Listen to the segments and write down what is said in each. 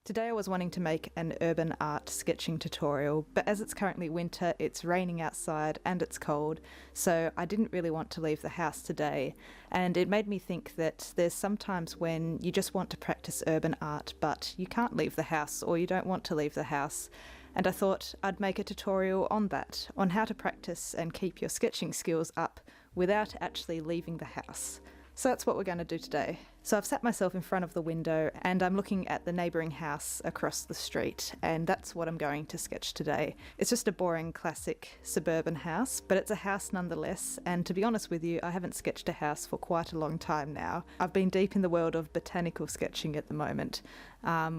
Today I was wanting to make an urban art sketching tutorial, but as it's currently winter, it's raining outside and it's cold, so I didn't really want to leave the house today. And it made me think that there's sometimes when you just want to practice urban art, but you can't leave the house or you don't want to leave the house. And I thought I'd make a tutorial on that, on how to practice and keep your sketching skills up without actually leaving the house. So that's what we're going to do today. So I've sat myself in front of the window and I'm looking at the neighbouring house across the street, and that's what I'm going to sketch today. It's just a boring classic suburban house, but it's a house nonetheless, and to be honest with you, I haven't sketched a house for quite a long time now. I've been deep in the world of botanical sketching at the moment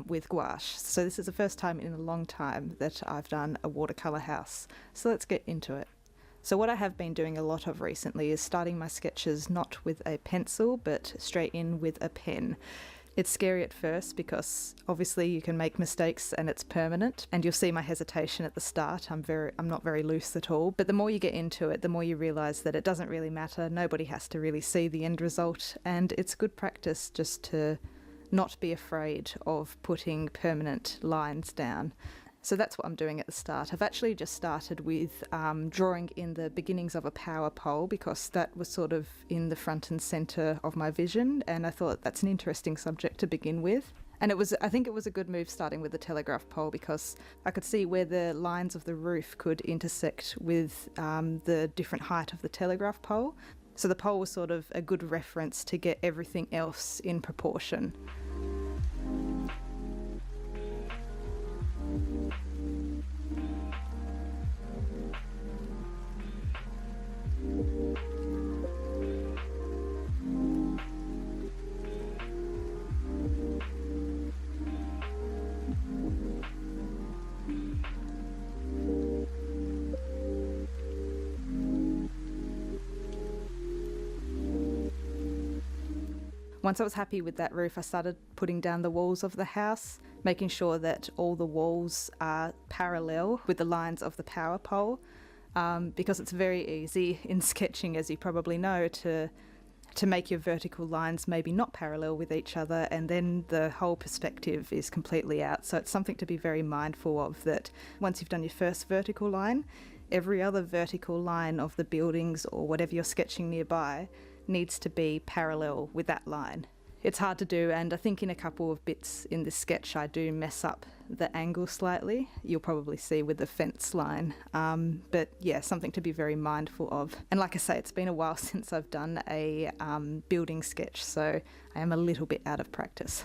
with gouache, so this is the first time in a long time that I've done a watercolour house. So let's get into it. So what I have been doing a lot of recently is starting my sketches not with a pencil but straight in with a pen. It's scary at first because obviously you can make mistakes and it's permanent, and you'll see my hesitation at the start. I'm not very loose at all, but the more you get into it, the more you realise that it doesn't really matter. Nobody has to really see the end result, and it's good practice just to not be afraid of putting permanent lines down. So that's what I'm doing at the start. I've actually just started with drawing in the beginnings of a power pole because that was sort of in the front and centre of my vision, and I thought that's an interesting subject to begin with. And I think it was a good move starting with the telegraph pole because I could see where the lines of the roof could intersect with the different height of the telegraph pole. So the pole was sort of a good reference to get everything else in proportion. Once I was happy with that roof, I started putting down the walls of the house, making sure that all the walls are parallel with the lines of the power pole, because it's very easy in sketching, as you probably know, to make your vertical lines maybe not parallel with each other, and then the whole perspective is completely out. So it's something to be very mindful of, that once you've done your first vertical line, every other vertical line of the buildings or whatever you're sketching nearby needs to be parallel with that line. It's hard to do, and I think in a couple of bits in this sketch I do mess up the angle slightly. You'll probably see with the fence line, but yeah, something to be very mindful of. And like I say, it's been a while since I've done a building sketch, so I am a little bit out of practice.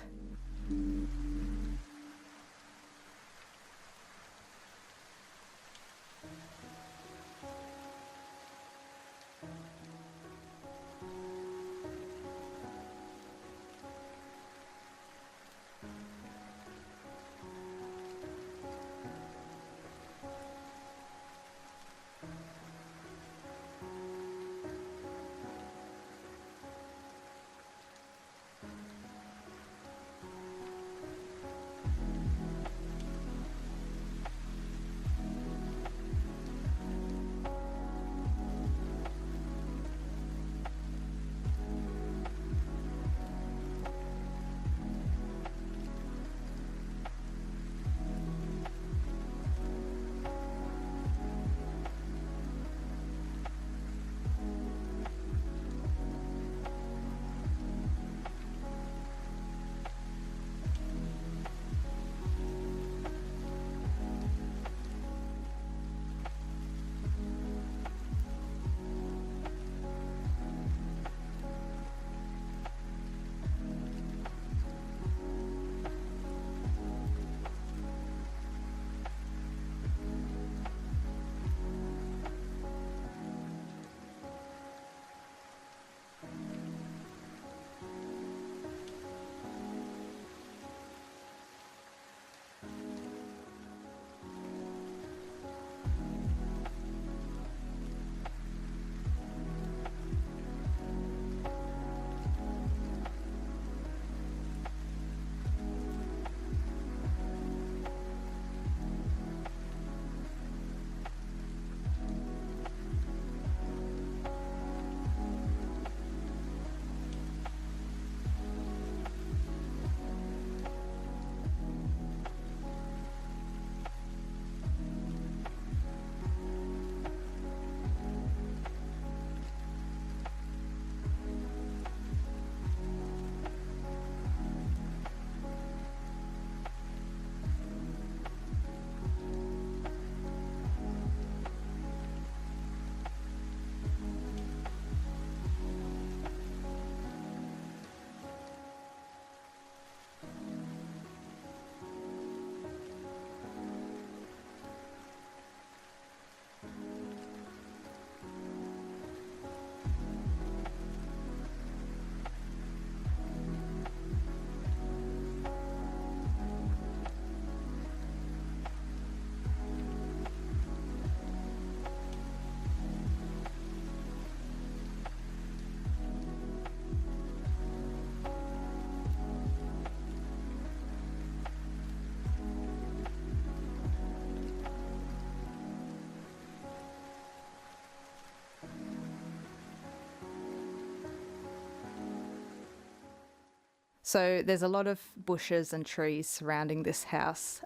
So there's a lot of bushes and trees surrounding this house.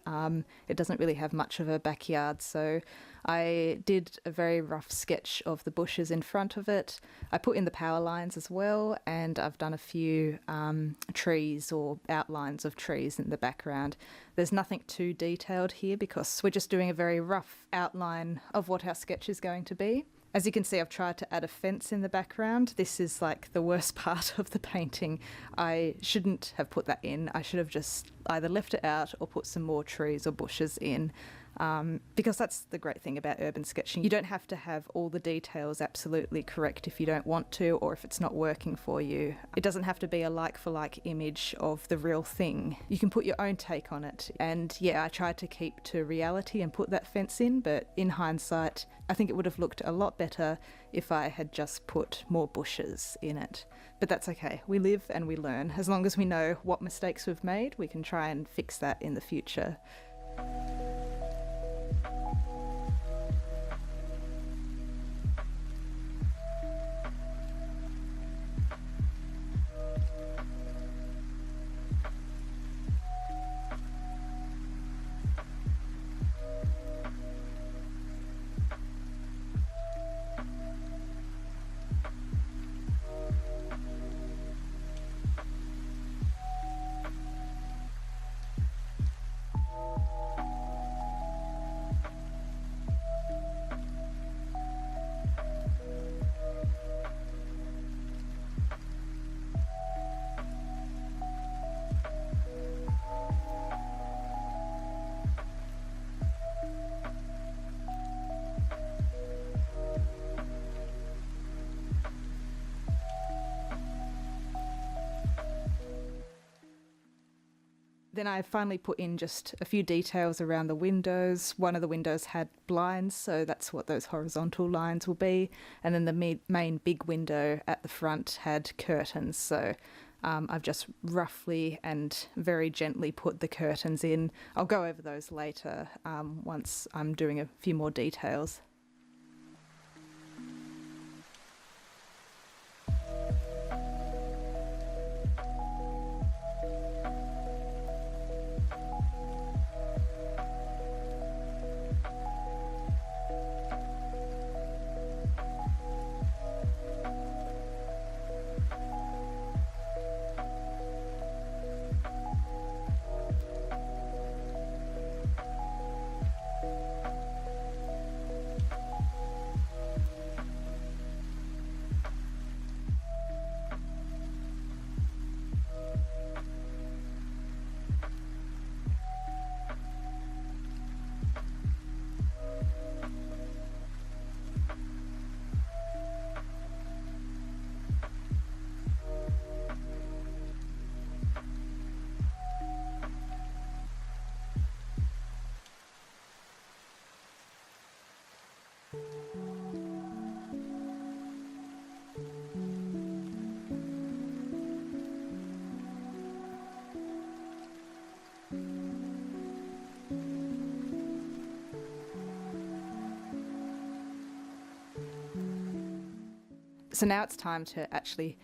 It doesn't really have much of a backyard, so I did a very rough sketch of the bushes in front of it. I put in the power lines as well, and I've done a few trees or outlines of trees in the background. There's nothing too detailed here because we're just doing a very rough outline of what our sketch is going to be. As you can see, I've tried to add a fence in the background. This is like the worst part of the painting. I shouldn't have put that in. I should have just either left it out or put some more trees or bushes in. Because that's the great thing about urban sketching. You don't have to have all the details absolutely correct if you don't want to, or if it's not working for you. It doesn't have to be a like-for-like image of the real thing. You can put your own take on it. And yeah, I tried to keep to reality and put that fence in, but in hindsight, I think it would have looked a lot better if I had just put more bushes in it. But that's okay. We live and we learn. As long as we know what mistakes we've made, we can try and fix that in the future. Then I finally put in just a few details around the windows. One of the windows had blinds, so that's what those horizontal lines will be. And then the main big window at the front had curtains, so I've just roughly and very gently put the curtains in. I'll go over those later once I'm doing a few more details. So now it's time to actually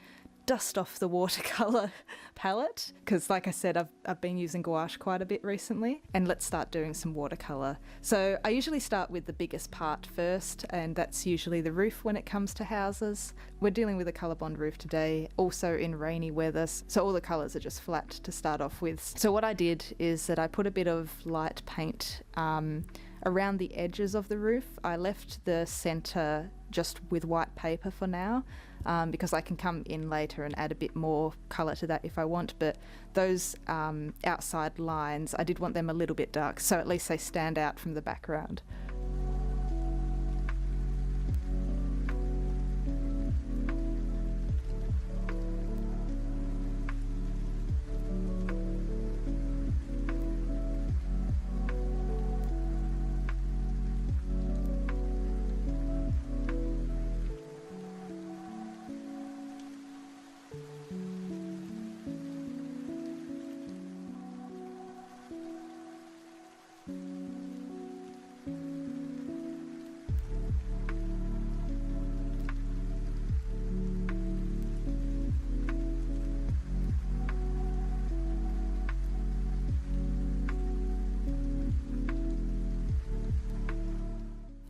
dust off the watercolour palette, because like I said, I've been using gouache quite a bit recently, and let's start doing some watercolour. So I usually start with the biggest part first, and that's usually the roof when it comes to houses. We're dealing with a Colorbond roof today, also in rainy weather, so all the colours are just flat to start off with. So what I did is that I put a bit of light paint around the edges of the roof. I left the centre just with white paper for now, because I can come in later and add a bit more colour to that if I want, but those outside lines, I did want them a little bit dark, so at least they stand out from the background.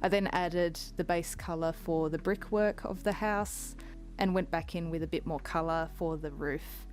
I then added the base colour for the brickwork of the house and went back in with a bit more colour for the roof.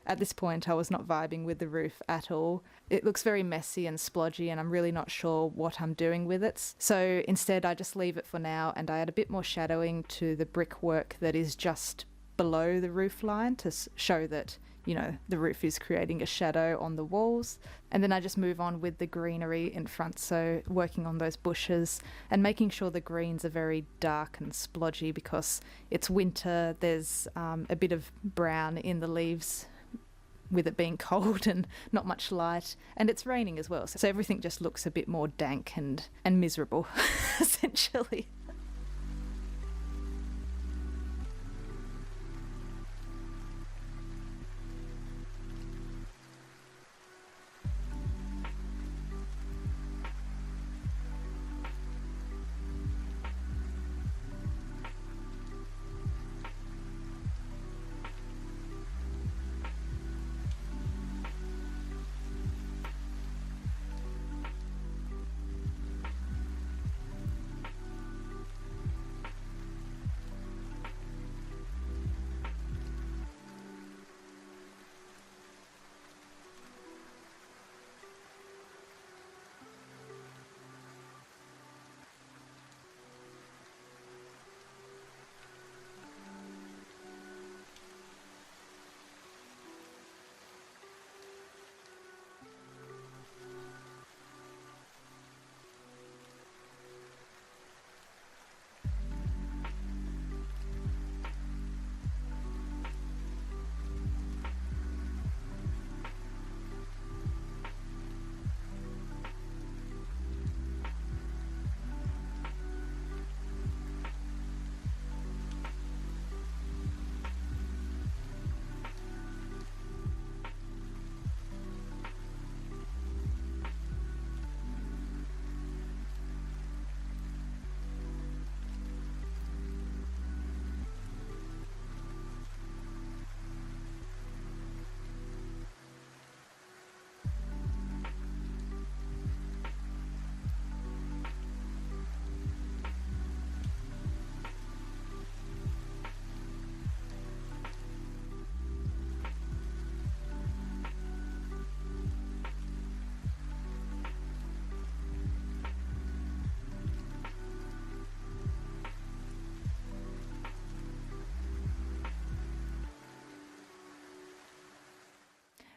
At this point, I was not vibing with the roof at all. It looks very messy and splodgy, and I'm really not sure what I'm doing with it. So instead, I just leave it for now, and I add a bit more shadowing to the brickwork that is just below the roof line to show that, you know, the roof is creating a shadow on the walls. And then I just move on with the greenery in front, so working on those bushes and making sure the greens are very dark and splodgy because it's winter. There's a bit of brown in the leaves with it being cold and not much light, and it's raining as well, so everything just looks a bit more dank and miserable essentially.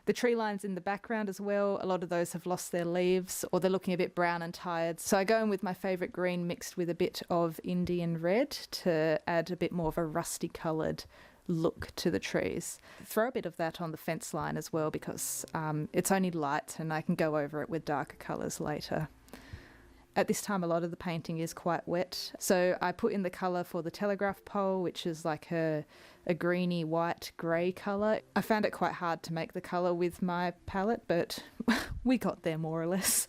The tree lines in the background as well, a lot of those have lost their leaves or they're looking a bit brown and tired. So I go in with my favourite green mixed with a bit of Indian red to add a bit more of a rusty coloured look to the trees. Throw a bit of that on the fence line as well because it's only light and I can go over it with darker colours later. At this time, a lot of the painting is quite wet. So I put in the colour for the telegraph pole, which is like a greeny white grey colour. I found it quite hard to make the colour with my palette, but we got there more or less.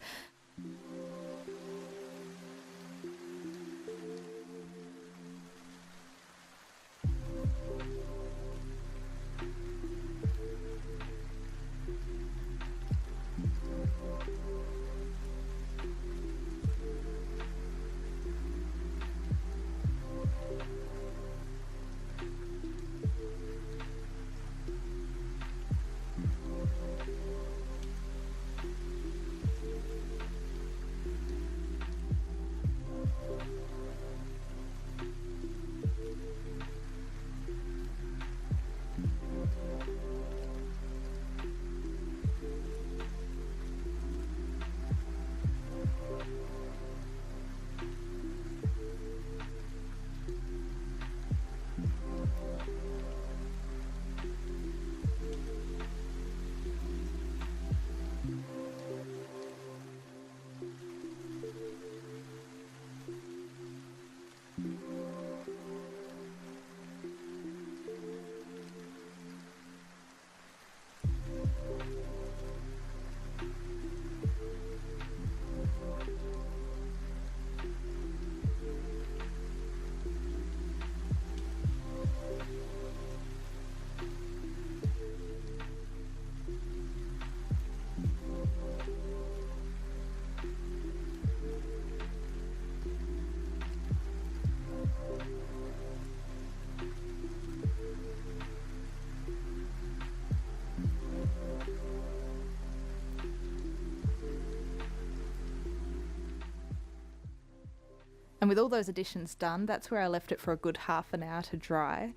And with all those additions done, that's where I left it for a good half an hour to dry.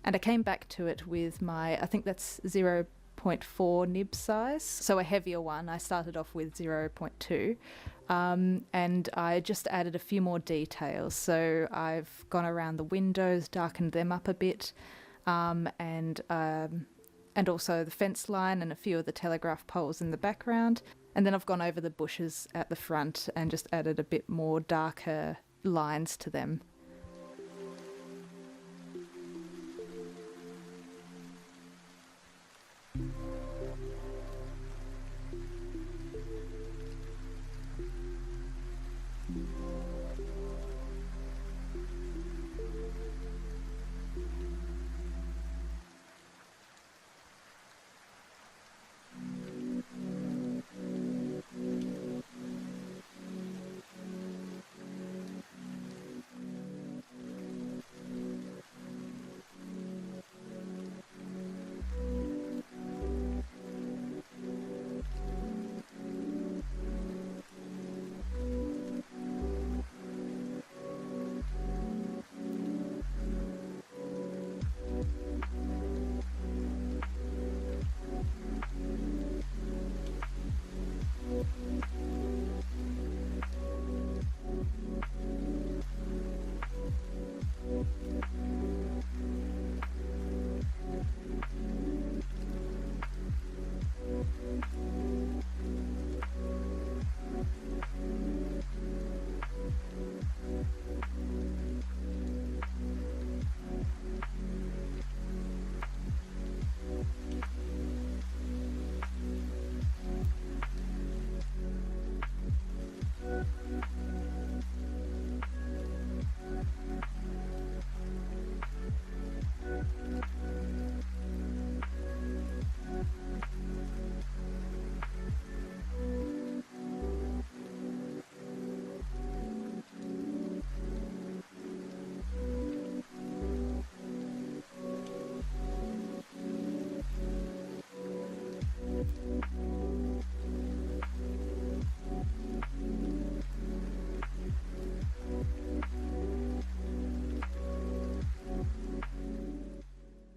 And I came back to it with my, I think that's 0.4 nib size, so a heavier one. I started off with 0.2. And I just added a few more details. So I've gone around the windows, darkened them up a bit, and also the fence line and a few of the telegraph poles in the background. And then I've gone over the bushes at the front and just added a bit more darker lines to them.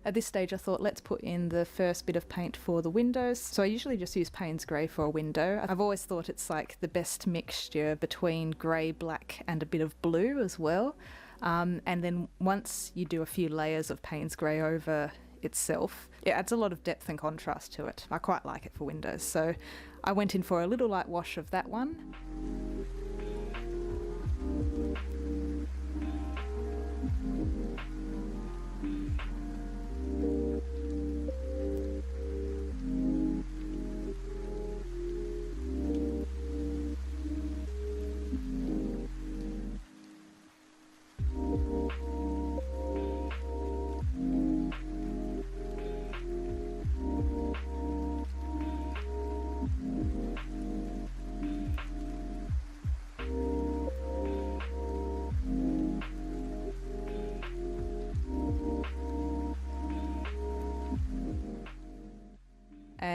At this stage I thought, let's put in the first bit of paint for the windows. So I usually just use Payne's Grey for a window. I've always thought it's like the best mixture between grey, black and a bit of blue as well. And then once you do a few layers of Payne's Grey over itself, it adds a lot of depth and contrast to it. I quite like it for windows. So I went in for a little light wash of that one.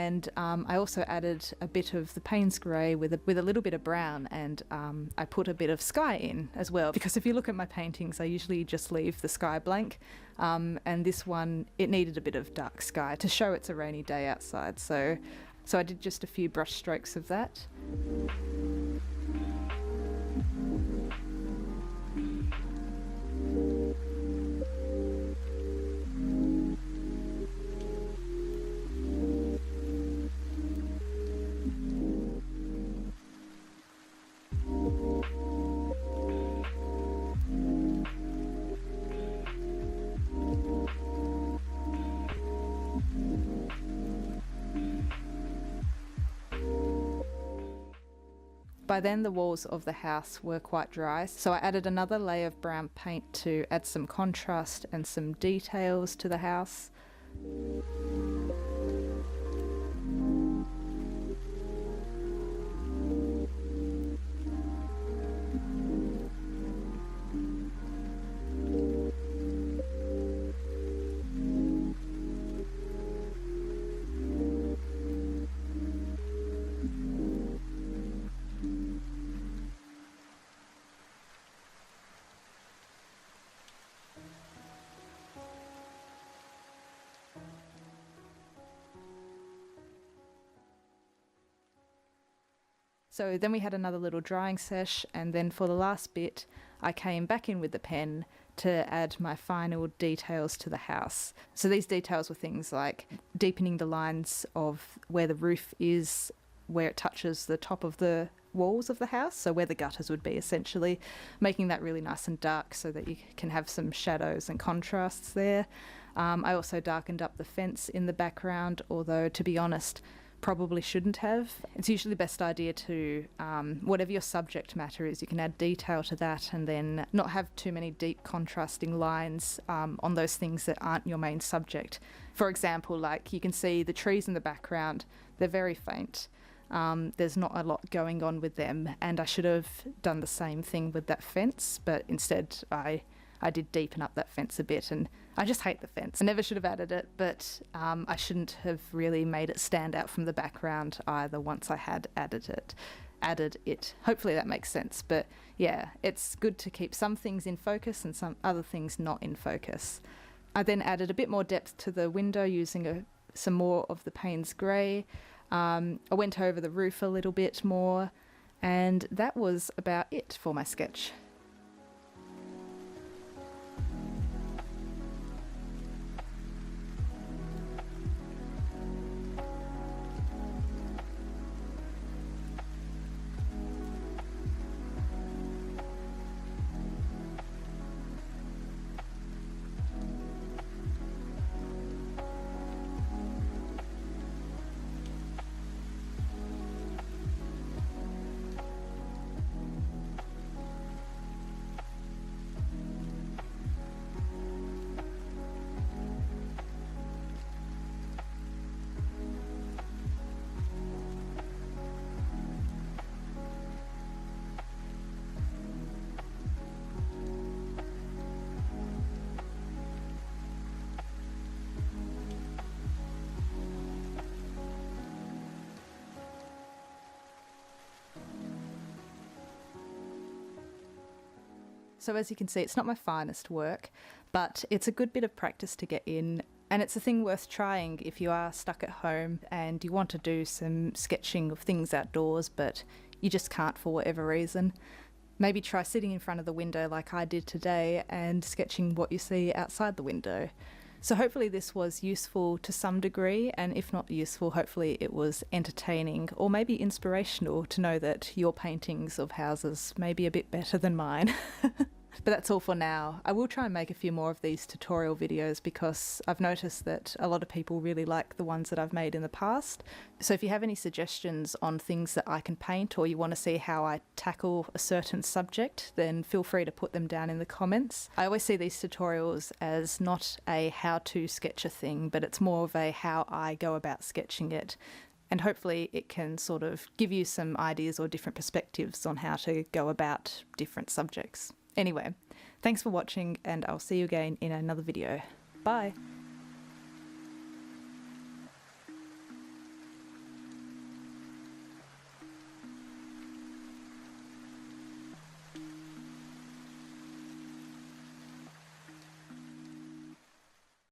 And I also added a bit of the Payne's grey with a little bit of brown, and I put a bit of sky in as well, because if you look at my paintings I usually just leave the sky blank, and this one, it needed a bit of dark sky to show it's a rainy day outside, so I did just a few brush strokes of that. By then the walls of the house were quite dry, so I added another layer of brown paint to add some contrast and some details to the house. So then we had another little drying sesh, and then for the last bit I came back in with the pen to add my final details to the house. So these details were things like deepening the lines of where the roof is, where it touches the top of the walls of the house, so where the gutters would be, essentially making that really nice and dark so that you can have some shadows and contrasts there. I also darkened up the fence in the background, although to be honest probably shouldn't have. It's usually the best idea to, whatever your subject matter is, you can add detail to that and then not have too many deep contrasting lines on those things that aren't your main subject. For example, like you can see the trees in the background, they're very faint. There's not a lot going on with them, and I should have done the same thing with that fence, but instead I did deepen up that fence a bit, and I just hate the fence. I never should have added it, but I shouldn't have really made it stand out from the background either once I had added it. Hopefully that makes sense, but yeah, it's good to keep some things in focus and some other things not in focus. I then added a bit more depth to the window using some more of the Payne's grey. I went over the roof a little bit more, and that was about it for my sketch. So as you can see, it's not my finest work, but it's a good bit of practice to get in, and it's a thing worth trying if you are stuck at home and you want to do some sketching of things outdoors, but you just can't for whatever reason. Maybe try sitting in front of the window like I did today and sketching what you see outside the window. So hopefully this was useful to some degree, and if not useful, hopefully it was entertaining or maybe inspirational to know that your paintings of houses may be a bit better than mine. But that's all for now. I will try and make a few more of these tutorial videos because I've noticed that a lot of people really like the ones that I've made in the past. So if you have any suggestions on things that I can paint, or you want to see how I tackle a certain subject, then feel free to put them down in the comments. I always see these tutorials as not a how-to sketch a thing, but it's more of a how I go about sketching it. And hopefully it can sort of give you some ideas or different perspectives on how to go about different subjects. Anyway, thanks for watching, and I'll see you again in another video. Bye!